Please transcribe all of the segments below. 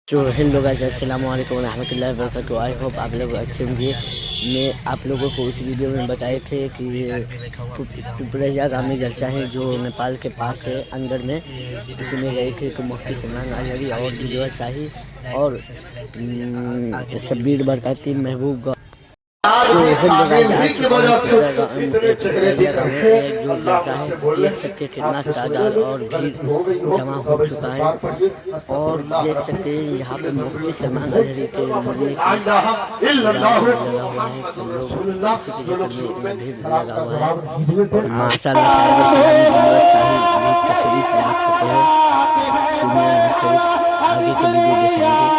जो hello guys, अस्सलाम वालेकुम रहमतुल्लाहि व बरकातहू। आई होप आप लोग अच्छे होंगे। मैं आप लोगों को उस वीडियो में बताए थे कि टुपरेजा गामी जलसा है जो नेपाल के पास है अंदर में, उसमें गए थे तो मुफ्ती सलमान अजहरी और दिलवर शाही और शब्बीर बरकती महबूब हेलो गाइस, आज टुपरेजा गाँव में जो जलसा है देख सकते हैं कितना तादाद और भीड़ जमा हो चुका है। और देख सकते हैं यहाँ पे मुफ्ती सलमान अजहरी के मिलने की लगा हुआ है। सब लोग इसी के चक्कर में इतना भीड़ लगा हुआ है। और माशाल्लाह साहिब तशरीफ ला चुके हैं। सुनिए आगे के वीडियो दिखाएंगे।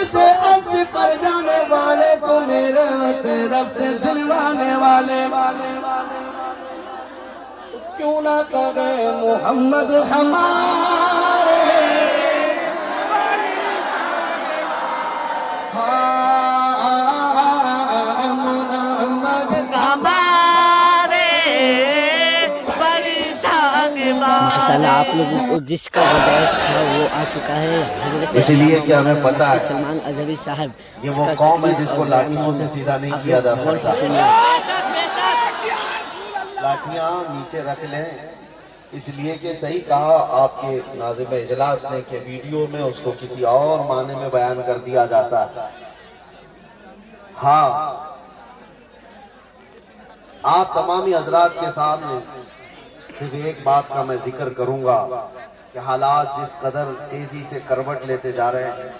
से अंश पर जाने वाले को मेरे रब से दिलवाने वाले क्यों ना करे मोहम्मद हमारे माशाल्लाह आप लोगों को जिसका गुजारिश था वो आ चुका है। इसलिए कि हमें पता है सलमान अजहरी साहब ये वो कौम है जिसको लाठियों से सीधा नहीं किया जा सकता। लाठियां नीचे रख लें, इसलिए कि सही कहा आपके नाज़िम इजलास ने कि वीडियो में उसको किसी और माने में बयान कर दिया जाता है। हाँ, आप तमामी हजरात के सामने सिर्फ एक बात का मैं जिक्र करूंगा कि हालात जिस कदर तेजी से करवट लेते जा रहे हैं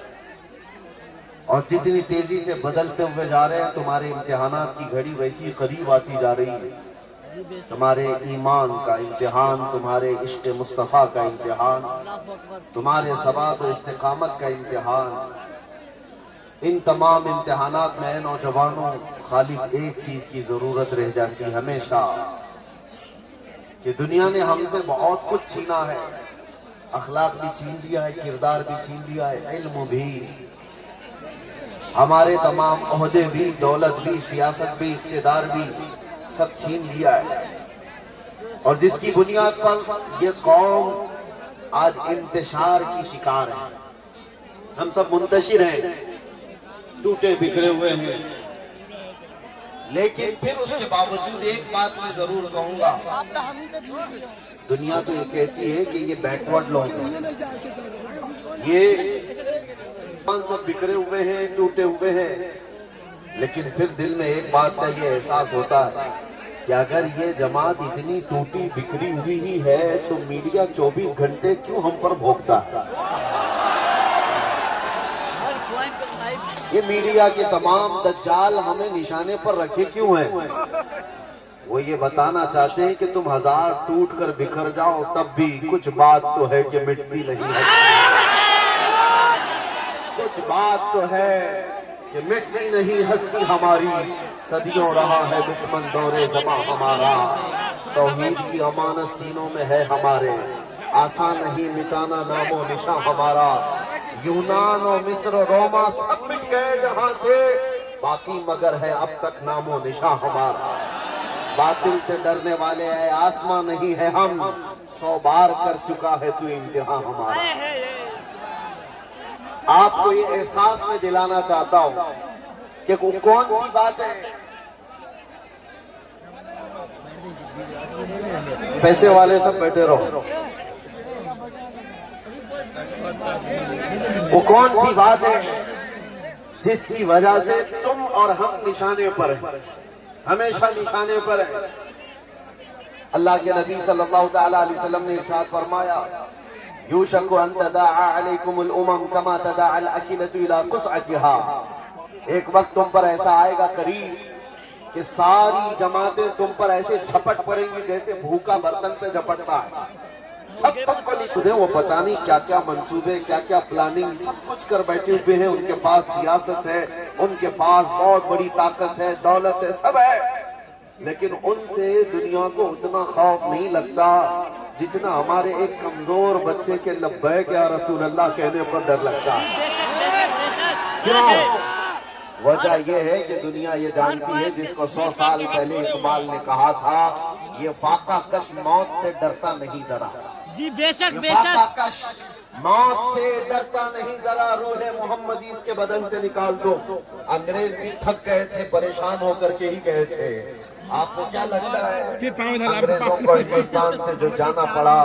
और जितनी तेजी से बदलते हुए जा रहे हैं, तुम्हारे इम्तिहानात की घड़ी वैसी करीब आती जा रही है। तुम्हारे ईमान का इम्तिहान, तुम्हारे इश्क़ मुस्तफ़ा का इम्तिहान, तुम्हारे सबात और इस्तिकामत का इम्तिहान, इन तमाम इम्तिहानात में नौजवानों खालिस एक चीज की जरूरत रह जाती है हमेशा कि दुनिया ने हमसे बहुत कुछ छीना है। अखलाक भी छीन लिया है, किरदार भी छीन लिया है, इल्म भी, हमारे तमाम ओहदे भी, दौलत भी, सियासत भी, इख्तिदार भी, सब छीन लिया है। और जिसकी बुनियाद पर ये कौम आज इंतशार की शिकार है। हम सब मुंतशिर हैं, टूटे बिखरे हुए हैं, लेकिन फिर उसके बावजूद एक बात मैं जरूर कहूंगा, दुनिया तो ये कहती है कि ये बैकवर्ड लोग हैं, ये सब बिखरे हुए हैं, टूटे हुए हैं, लेकिन फिर दिल में एक बात का ये एहसास होता है कि अगर ये जमात इतनी टूटी बिखरी हुई ही है तो मीडिया 24 घंटे क्यों हम पर भोंकता है। ये मीडिया के तमाम दज्जाल हमें निशाने पर रखे क्यों हैं? वो ये बताना चाहते हैं कि तुम हजार टूट कर बिखर जाओ तब भी कुछ बात तो है कि मिटती नहीं है, कुछ बात तो है कि मिटती नहीं हस्ती हमारी, सदियों रहा है दुश्मन दौरे ज़मां हमारा, तौहीद की अमानत सीनों में है हमारे, आसान नहीं मिटाना नामो निशां हमारा, यूनान और मिस्र रोमा सब मिट गए जहां से, बाकी मगर है अब तक नामो निशां हमारा, बातिल से डरने वाले है आसमां नहीं है हम, 100 बार कर चुका है तू इम्तिहान हमारा। आपको ये एहसास में दिलाना चाहता हूं कि कौन सी बात है पैसे वाले सब बैठे रहो। वो कौन सी बात है जिसकी वजह से तुम और हम निशाने पर हैं, हमेशा निशाने पर हैं। अल्लाह के नबी सल्लल्लाहु तआला अलैहि वसल्लम ने इरशाद फरमाया, यूशकु अन तदाअ अलैकुमुल उमम कमा तदाअ अल अकिलतु इला कुसअतिहा। एक वक्त तुम पर ऐसा आएगा करीब कि सारी जमातें तुम पर ऐसे झपट पड़ेंगी जैसे भूखा बर्तन पे झपटता है। सब तुमको नहीं, वो पता नहीं क्या क्या मंसूबे, क्या क्या प्लानिंग सब कुछ कर बैठे हुए हैं। उनके पास सियासत है, उनके पास बहुत बड़ी ताकत है, दौलत है, सब है, लेकिन उनसे दुनिया को उतना खौफ नहीं लगता जितना हमारे एक कमजोर बच्चे के लब्बैक या रसूल अल्लाह कहने पर डर लगता है। क्यों? वजह यह है कि दुनिया ये जानती है, जिसको 100 साल पहले इकबाल ने कहा था, ये फाका कश मौत से डरता नहीं जरा। जी बेशक ये बेशक। फाका कश मौत से डरता नहीं जरा, रूह मोहम्मदी इसके बदन से निकाल दो। अंग्रेज भी थक गए थे, परेशान होकर के ही गए थे। आपको क्या लगता है अंग्रेजों को हिंदुस्तान से जो जाना पड़ा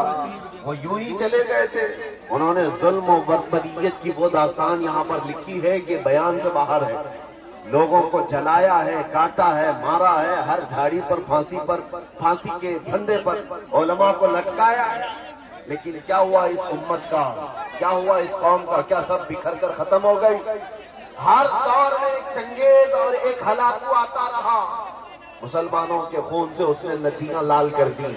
वो यूं ही चले गए थे? उन्होंने जुल्म और बर्बरियत की वो दास्तान यहाँ पर लिखी है कि बयान से बाहर है। लोगों को जलाया है, काटा है, मारा है, हर झाड़ी पर फांसी के फंदे पर उलमा को लटकाया है। लेकिन क्या हुआ इस उम्मत का, क्या हुआ इस कौम का? क्या सब बिखर कर खत्म हो गई? हर दौर में एक चंगेज और एक हलाकू आता रहा। मुसलमानों के खून से उसने नदियां लाल कर दी,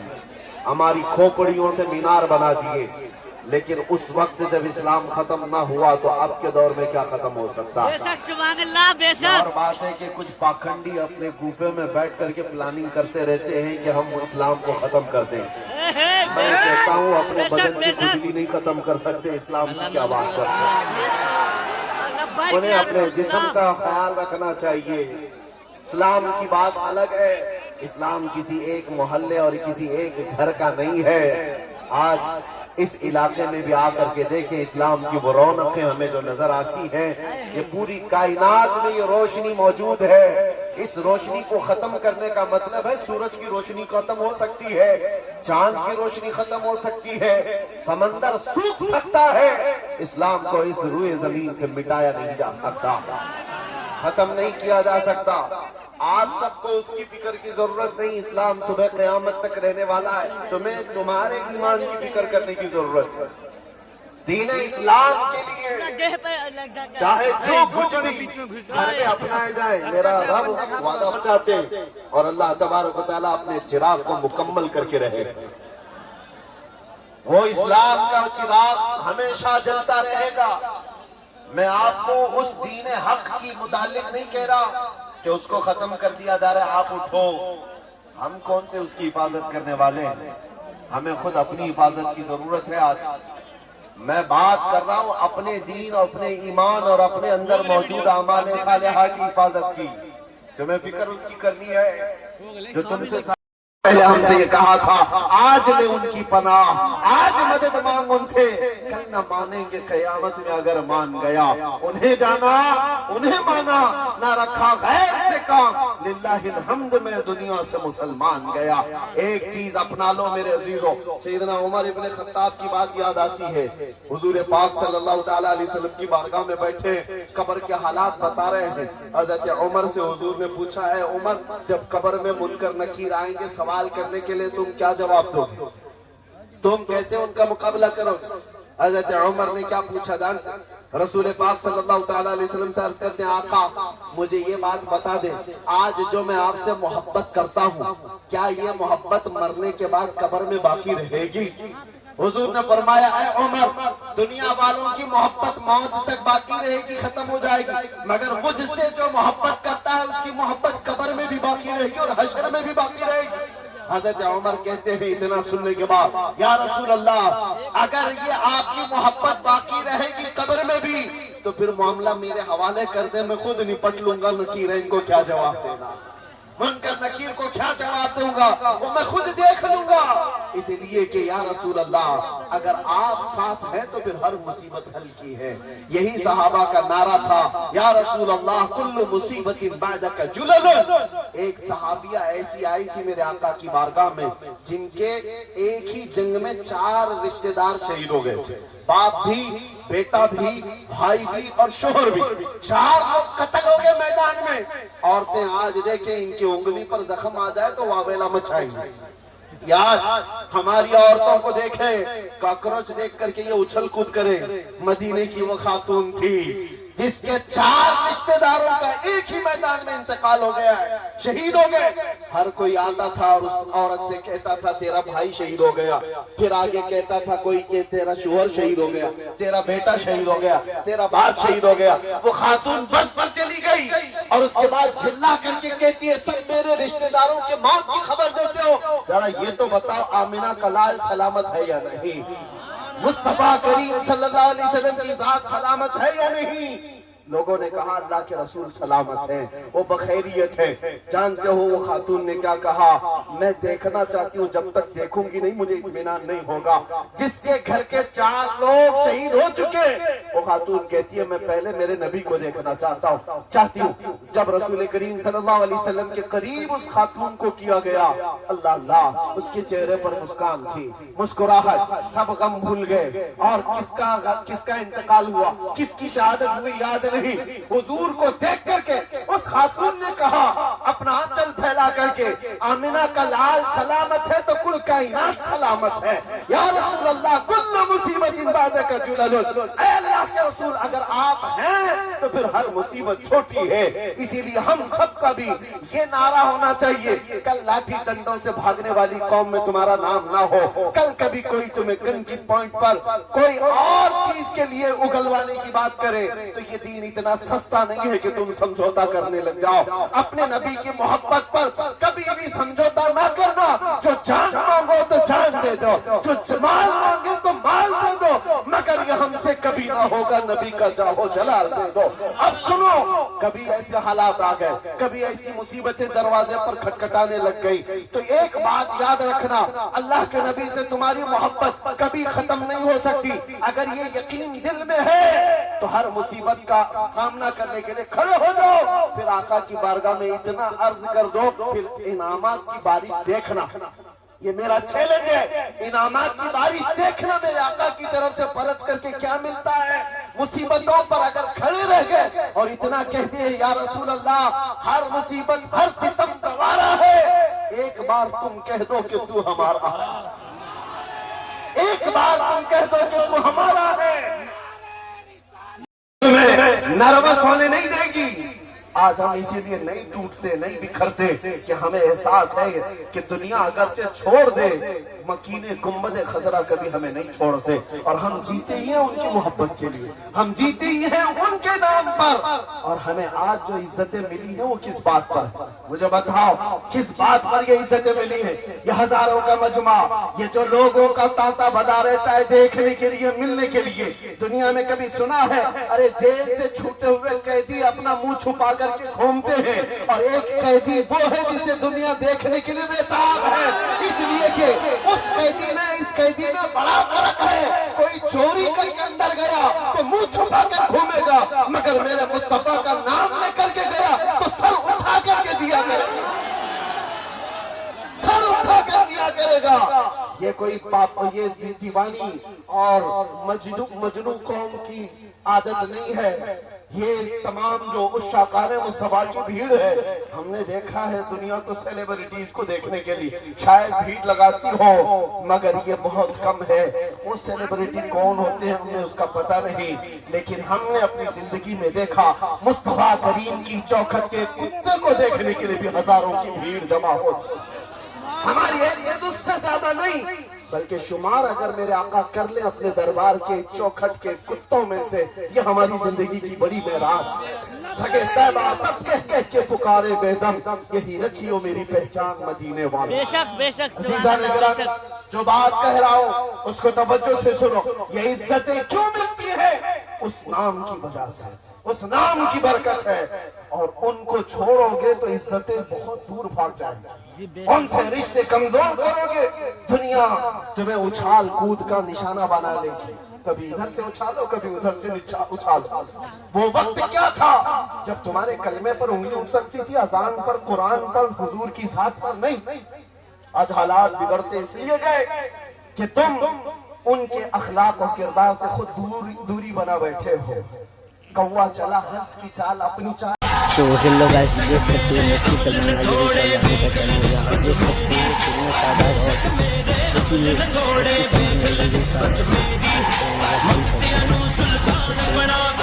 हमारी खोपड़ियों से मीनार बना दिए। लेकिन उस वक्त जब इस्लाम खत्म ना हुआ तो अब के दौर में क्या खत्म हो सकता है? बेशक सुभान अल्लाह बेशक। और बात है कि कुछ पाखंडी अपने गुफे में बैठ करके प्लानिंग करते रहते हैं कि हम इस्लाम को खत्म कर दें। मैं कहता हूँ अपने बदन की खुजली नहीं खत्म कर सकते, इस्लाम की क्या बात करते हैं। उन्हें अपने जिस्म का ख्याल रखना चाहिए। इस्लाम की बात अलग है, इस्लाम किसी एक मोहल्ले और किसी एक घर का नहीं है। आज इस इलाके में भी आकर के देखें, इस्लाम की वो रौनकें हमें जो नजर आती हैं, ये पूरी कायनात में ये रोशनी मौजूद है। इस रोशनी को खत्म करने का मतलब है सूरज की रोशनी खत्म हो सकती है, चांद की रोशनी खत्म हो सकती है, समंदर सूख सकता है, इस्लाम को इस रूए जमीन से मिटाया नहीं जा सकता, खत्म नहीं किया जा सकता। आप सबको उसकी फिक्र की जरूरत नहीं, इस्लाम सुबह क़यामत तक रहने वाला है। तुम्हें तुम्हारे ईमान की फिक्र करने की जरूरत है। दीन इस्लाम के लिए चाहे जो कुछ भी घर में अपनाया जाए, मेरा रब वादा बचाते हैं और अल्लाह तबारक व तआला अपने चिराग को मुकम्मल करके रहे। वो इस्लाम का चिराग हमेशा जलता रहेगा। मैं आपको उस दीन हक की मुतालिक नहीं कह रहा कि उसको खत्म कर दिया जा रहा है, आप उठो। हम कौन से उसकी हिफाजत करने वाले हैं? हमें खुद अपनी हिफाजत की जरूरत है। आज मैं बात कर रहा हूं अपने दीन, अपने ईमान और अपने अंदर मौजूद आमाल सालिहा की हिफाजत की। तुम्हें फिक्र उसकी करनी है जो तुमसे पहले हमसे ये कहा था, आज ले उनकी पनाह, आज मदद मांग उनसे, कल न मानेंगे कयामत में अगर मान गया। उन्हें जाना, उन्हें माना, ना रखा गैर से काम, लिल्लाहिल हम्द में दुनिया से मुसलमान गया। एक चीज अपना लो मेरे अजीजों, सैयदना उमर इब्न खत्ताब की बात याद आती है। हुजूर पाक सल्लल्लाहु तआला अलैहि वसल्लम की बारगाह में बैठे कब्र के हालात बता रहे हैं। हजरत उमर से हुजूर ने पूछा है, उमर जब कब्र में मुनकर नकीर आएंगे सवाल करने के लिए तुम क्या जवाब दोगे? तुम कैसे उनका मुकाबला करोगे? हज़रत उमर ने क्या पूछा जानते? रसूल पाक सल्लल्लाहु तआला अलैहि वसल्लम से अर्ज करते हैं, आका मुझे ये बात बता दे, आज जो मैं आपसे मोहब्बत करता हूँ, क्या ये मोहब्बत मरने के बाद कब्र में बाकी रहेगी? हुजूर ने फरमाया, है उमर, दुनिया वालों की मोहब्बत मौत तक बाकी रहेगी, खत्म हो जाएगी, मगर मुझसे जो मोहब्बत करता है उसकी मोहब्बत कब्र में भी बाकी रहेगी और हश्र में भी बाकी रहेगी। हज़रत उमर कहते हैं इतना सुनने के बाद, या रसूल अल्लाह, अगर ये आपकी मोहब्बत बाकी रहेगी कब्र में भी तो फिर मामला मेरे हवाले कर दे, मैं खुद निपट लूंगा। नकीर इनको क्या जवाब देना, मुनकर नकीर को क्या जवाब दूंगा, वो मैं खुद देख लूंगा। اس لیے کہ یا رسول اللہ اگر آپ ساتھ ہیں تو پھر ہر مصیبت حل کی ہے. یہی صحابہ کا نعرہ تھا یا رسول اللہ کل مصیبت بعدک جلل. ایک صحابیہ ایسی آئی تھی میرے آقا کی بارگاہ میں جن کے ایک ہی جنگ میں 4 رشتہ دار شہید ہو گئے تھے. باپ بھی، بیٹا بھی، بھائی بھی اور شوہر بھی. 4 لوگ قتل ہو گئے میدان میں. عورتیں آج دیکھیں ان کی انگلی پر زخم آ جائے تو واویلا مچائیں گے. یا آج ہماری عورتوں کو دیکھیں کاکروچ دیکھ کر کے یہ اچھل کود کریں. مدینے کی وہ خاتون تھی جس کے 4 رشتہ داروں کا ایک ہی میدان میں انتقال ہو گیا ہے، شہید ہو گئے. ہر کوئی آتا تھا اور اس عورت سے کہتا تھا تیرا بھائی شہید ہو گیا. پھر آگے کہتا تھا کوئی کہ تیرا شوہر شہید ہو گیا، تیرا بیٹا شہید ہو گیا، تیرا باپ شہید ہو گیا. وہ خاتون بس پر چلی گئی اور اس کے بعد جھلا کر کے کہتی ہے سب میرے رشتہ داروں کے موت کی خبر دیتے ہو، ذرا یہ تو بتاؤ آمنہ کا لال سلامت ہے یا نہیں؟ مصطفیٰ کریم صلی اللہ علیہ وسلم کی ذات سلامت ہے یا نہیں؟ لوگوں نے کہا اللہ کے رسول سلامت ہیں، وہ بخیریت ہے. جانتے ہو وہ خاتون نے کیا کہا؟ میں دیکھنا چاہتی ہوں، جب تک دیکھوں گی نہیں مجھے اطمینان نہیں ہوگا. جس کے گھر کے 4 لوگ شہید ہو چکے وہ خاتون کہتی ہے میں پہلے میرے نبی کو دیکھنا چاہتی ہوں. جب رسول کریم صلی اللہ علیہ وسلم کے قریب اس خاتون کو کیا گیا، اللہ اللہ اس کے چہرے پر مسکان تھی، مسکراہٹ، سب غم بھول گئے. اور کس کا انتقال ہوا، کس کی شہادت ہوئی یاد نہیں. حضور کو دیکھ کر کے اس خاتون نے کہا اپنا آنچل پھیلا کر کے آمنہ کا لال سلامت ہے تو کل کائنات سلامت ہے. یا رسول اللہ کل مصیبت بعدک جلل. اے اللہ کے رسول اگر آپ ہیں تو پھر ہر مصیبت چھوٹی ہے. اسی لیے ہم سب کا بھی یہ نعرہ ہونا چاہیے کل لاٹھی ڈنڈوں سے بھاگنے والی قوم میں تمہارا نام نہ ہو. کل کبھی کوئی تمہیں گن کی پوائنٹ پر کوئی اور چیز کے لیے اگلوانے کی بات کرے تو یہ دین اتنا سستا نہیں ہے کہ تم سمجھوتا کرنے لگ جاؤ. اپنے نبی کی محبت پر کبھی بھی سمجھوتا نہ کرنا. جو جان مانگو تو جان دے دو، جو مال مانگے تو مال دے دو، مگر یہ ہم سے کبھی نہ ہوگا نبی کا جاہو جلال دے دو. اب سنو کبھی ایسے حالات آ گئے، کبھی ایسی مصیبتیں دروازے پر کھٹکھٹانے لگ گئی تو ایک بات یاد رکھنا اللہ کے نبی سے تمہاری محبت کبھی ختم نہیں ہو سکتی. اگر یہ یقین دل میں ہے تو ہر مصیبت کا سامنا کرنے کے لیے کھڑے ہو جاؤ. پھر آقا کی بارگاہ میں اتنا عرض کر دو، پھر انعامات کی بارش دیکھنا. یہ میرا چیلنج ہے، انعامات کی بارش دیکھنا میرے آقا کی طرف سے پلٹ کر کے کیا ملتا ہے. مصیبتوں پر اگر کھڑے رہ گئے اور اتنا کہتے ہیں یا رسول اللہ ہر مصیبت ہر ستم گوارا ہے، ایک بار تم کہہ دو کہ تو ہمارا، ایک بار تم کہہ دو کہ تو ہمارا ہے، نروس ہونے نہیں دے گی. آج ہم اسی لیے نہیں ٹوٹتے نہیں بکھرتے کہ ہمیں احساس ہے کہ دنیا اگرچہ چھوڑ دے مکین گنبد خضرا کبھی ہمیں نہیں چھوڑتے. اور ہم جیتے ہی ہیں ان کی محبت کے لیے، ہم جیتے ہی ہیں ان کے نام پر. اور ہمیں آج جو عزتیں ملی ہیں وہ کس بات پر ہے؟ مجھے بتاؤ کس بات پر یہ عزتیں ملی ہیں؟ یہ ہزاروں کا مجمع، یہ جو لوگوں کا تانتا بدا رہتا ہے دیکھنے کے لیے، ملنے کے لیے. دنیا میں کبھی سنا ہے ارے جیل سے چھوٹے ہوئے قیدی اپنا منہ چھپا کر کے گھومتے ہیں اور ایک قیدی وہ ہے جسے دنیا دیکھنے کے لیے بےتاب ہے. اس لیے کہ اس قیدی میں اس قیدی میں بڑا فرق ہے. کوئی چوری کر کے اندر گیا تو منہ چھپا کر گھومے گا، مگر میرے مصطفیٰ کا نام لے کر کے گیا تو سر اٹھا کر کے دیا کرے گا، سر اٹھا کر دیا کرے گا. یہ کوئی یہ دیوانی اور مجنو قوم کی عادت نہیں ہے. یہ تمام جو اس شاکار مصطفیٰ کی بھیڑ ہے، ہم نے دیکھا ہے دنیا کو سیلیبریٹیز کو دیکھنے کے لیے شاید بھیڑ لگاتی ہو، مگر یہ بہت کم ہے. وہ سیلیبریٹی کون ہوتے ہیں ہمیں اس کا پتہ نہیں، لیکن ہم نے اپنی زندگی میں دیکھا مصطفیٰ کریم کی چوکھٹ کے کتے کو دیکھنے کے لیے بھی ہزاروں کی بھیڑ جمع ہوتی. ہماری حیثیت اس سے زیادہ نہیں بلکہ شمار اگر میرے آقا کر لیں اپنے دربار کے چوکھٹ کے کتوں میں سے، یہ ہماری زندگی کی بڑی معراج. سگے طیبہ سب کہہ کے پکارے بے دم، یہی رکھی ہو میری پہچان مدینے والوں. بے شک بے شک عزیزان گرامی جو بات کہہ رہا ہوں اس کو توجہ سے سنو. یہ عزتیں کیوں ملتی ہے؟ اس نام کی وجہ سے. उस नाम की बरकत है, और उनको छोड़ोगे तो इज्जतें बहुत दूर भाग जाएंगी। उनसे रिश्ते कमजोर करोगे, दुनिया तुम्हें उछाल कूद का निशाना बना लेगी, कभी इधर से उछालो कभी उधर से उछालो। वो वक्त क्या था जब तुम्हारे कलमे पर उंगली उठ सकती थी, अजान पर, कुरान पर, हुजूर की साथ पर नहीं। आज हालात बिगड़ते इसलिए गए कि तुम उनके अखलाक और किरदार से खुद दूरी बना बैठे हो। कौवा चला हंस की चाल अपनी चाल। तो हेलो गाइस, देख सकते हैं मुफ्ती सलमान अली का चैनल, यहाँ देख सकते हैं कितने तादाद और इसीलिए मुफ्ती सलमान अली का